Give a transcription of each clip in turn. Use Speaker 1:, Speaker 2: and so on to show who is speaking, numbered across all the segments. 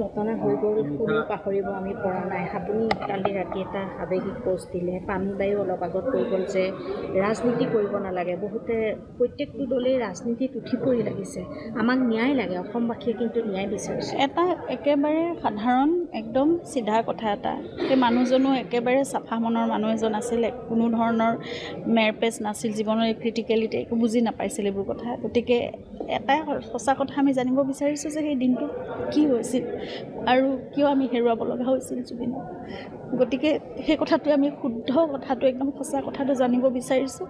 Speaker 1: ঘটনা হৈ গ'ল কোনো পাহৰিব আমি পৰা নাই। আপুনি কালি ৰাতি এটা আৱেগিক পোষ্ট দিলে। পানীবায়ু অলপ আগত কৈ গ'ল যে ৰাজনীতি কৰিব নালাগে। বহুতে প্ৰত্যেকটো দলেই ৰাজনীতিত উঠি পৰি লাগিছে। আমাক ন্যায় লাগে, অসমবাসীয়ে কিন্তু ন্যায় বিচাৰিছে।
Speaker 2: এটা একেবাৰে সাধাৰণ একদম চিধা কথা এটা। সেই মানুহজনো একেবাৰে চাফা মনৰ মানুহ এজন আছিলে, কোনো ধৰণৰ মেৰপেচ নাছিল, জীৱনৰ ক্ৰিটিকেলিটি একো বুজি নাপাইছিল এইবোৰ কথা। গতিকে এটাই সঁচা কথা আমি জানিব বিচাৰিছোঁ যে সেই দিনটো কি হৈছিল আৰু কিয় আমি হেৰুৱাব লগা হৈছিল জুবিনক। গতিকে সেই কথাটোৱে আমি শুদ্ধ কথাটো একদম সঁচা কথাটো জানিব বিচাৰিছোঁ।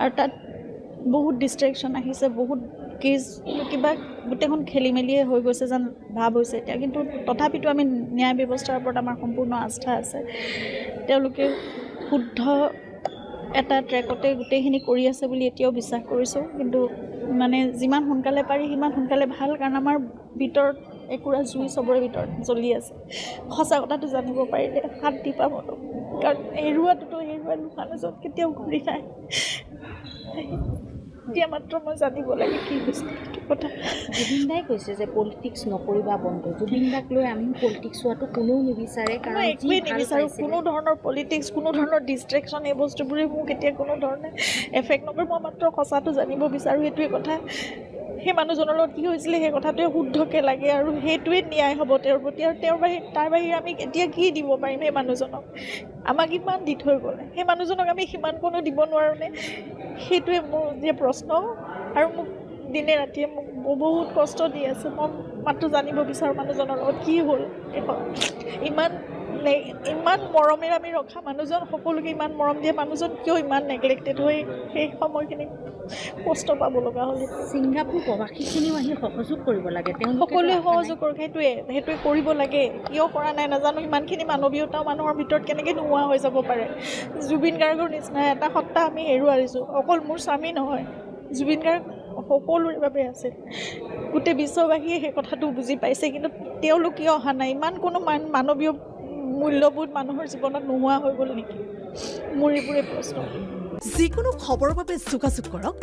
Speaker 2: আৰু তাত বহুত ডিষ্ট্ৰেকশ্যন আহিছে, বহুত কেছ কিবা গোটেইখন খেলি মেলিয়ে হৈ গৈছে যেন ভাৱ হৈছে এতিয়া। কিন্তু তথাপিতো আমি ন্যায় ব্যৱস্থাৰ ওপৰত আমাৰ সম্পূৰ্ণ আস্থা আছে। তেওঁলোকে শুদ্ধ এটা ট্ৰেকতে গোটেইখিনি কৰি আছে বুলি এতিয়াও বিশ্বাস কৰিছোঁ। কিন্তু মানে যিমান সোনকালে পাৰি সিমান সোনকালে ভাল, কাৰণ আমাৰ ভিতৰত একুৰা জুই চবৰে ভিতৰত জ্বলি আছে। সঁচা কথাটো জানিব পাৰিলে শান্তি পাব, কাৰণ হেৰুৱাটোতো মানুহজন কেতিয়াও ঘূৰি নাহে। এতিয়া মাত্ৰ মই জানিব লাগে কি হৈছে সেইটো কথা।
Speaker 1: জুবিন দাই কৈছে যে পলিটিক্স নকৰিবা বন্ধু। জুবিন দাক লৈ আমি পলিটিক্স হোৱাটো কোনেও নিবিচাৰে, কাৰণ
Speaker 2: মই একোৱেই নিবিচাৰোঁ। কোনো ধৰণৰ পলিটিক্স, কোনো ধৰণৰ ডিষ্ট্ৰেকশ্যন, এই বস্তুবোৰে মোক এতিয়া কোনো ধৰণে এফেক্ট নকৰে। মই মাত্ৰ সঁচাটো জানিব বিচাৰোঁ, সেইটোৱে কথা। সেই মানুহজনৰ লগত কি হৈছিলে সেই কথাটোৱে শুদ্ধকৈ লাগে আৰু সেইটোৱে ন্যায় হ'ব তেওঁৰ প্ৰতি। আৰু তাৰ বাহিৰে আমি এতিয়া কি দিব পাৰিম সেই মানুহজনক? আমাক ইমান দি থৈ গ'লে সেই মানুহজনক আমি সিমান কোনো দিব নোৱাৰোঁনে? সেইটোৱে মোৰ যে প্ৰশ্ন। আৰু মোক দিনে ৰাতিয়ে মোক বহুত কষ্ট দি আছে। মই মাত্ৰ জানিব বিচাৰোঁ মানুহজনৰ লগত কি হ'ল। ইমান মৰমেৰে আমি ৰখা মানুহজন, সকলোকে ইমান মৰম দিয়ে মানুহজন কিয় ইমান নেগলেক্টেড হৈ সেই সময়খিনি কষ্ট পাব লগা হ'ল?
Speaker 1: ছিংগাপুৰ প্ৰৱাসীখিনিও আহি সহযোগ কৰিব লাগে,
Speaker 2: সকলোৱে সহযোগ কৰক। সেইটোৱে কৰিব লাগে। কিয় কৰা নাই নাজানো। ইমানখিনি মানৱীয়তাও মানুহৰ ভিতৰত কেনেকৈ নোহোৱা হৈ যাব পাৰে? জুবিন গাৰ্গৰ নিচিনা এটা সত্তা আমি হেৰুৱাইছোঁ। অকল মোৰ স্বামী নহয়, জুবিন গাৰ্গ সকলোৰে বাবে আছিল। গোটেই বিশ্ববাসীয়ে সেই কথাটো বুজি পাইছে, কিন্তু তেওঁলোক কিয় অহা নাই? ইমান কোনো মানৱীয় মূল্যবোধ মানুহৰ জীৱনত নোহোৱা হৈ গ'ল নেকি? মোৰ এইবোৰে প্ৰশ্ন।
Speaker 3: যিকোনো খবৰৰ বাবে যোগাযোগ কৰক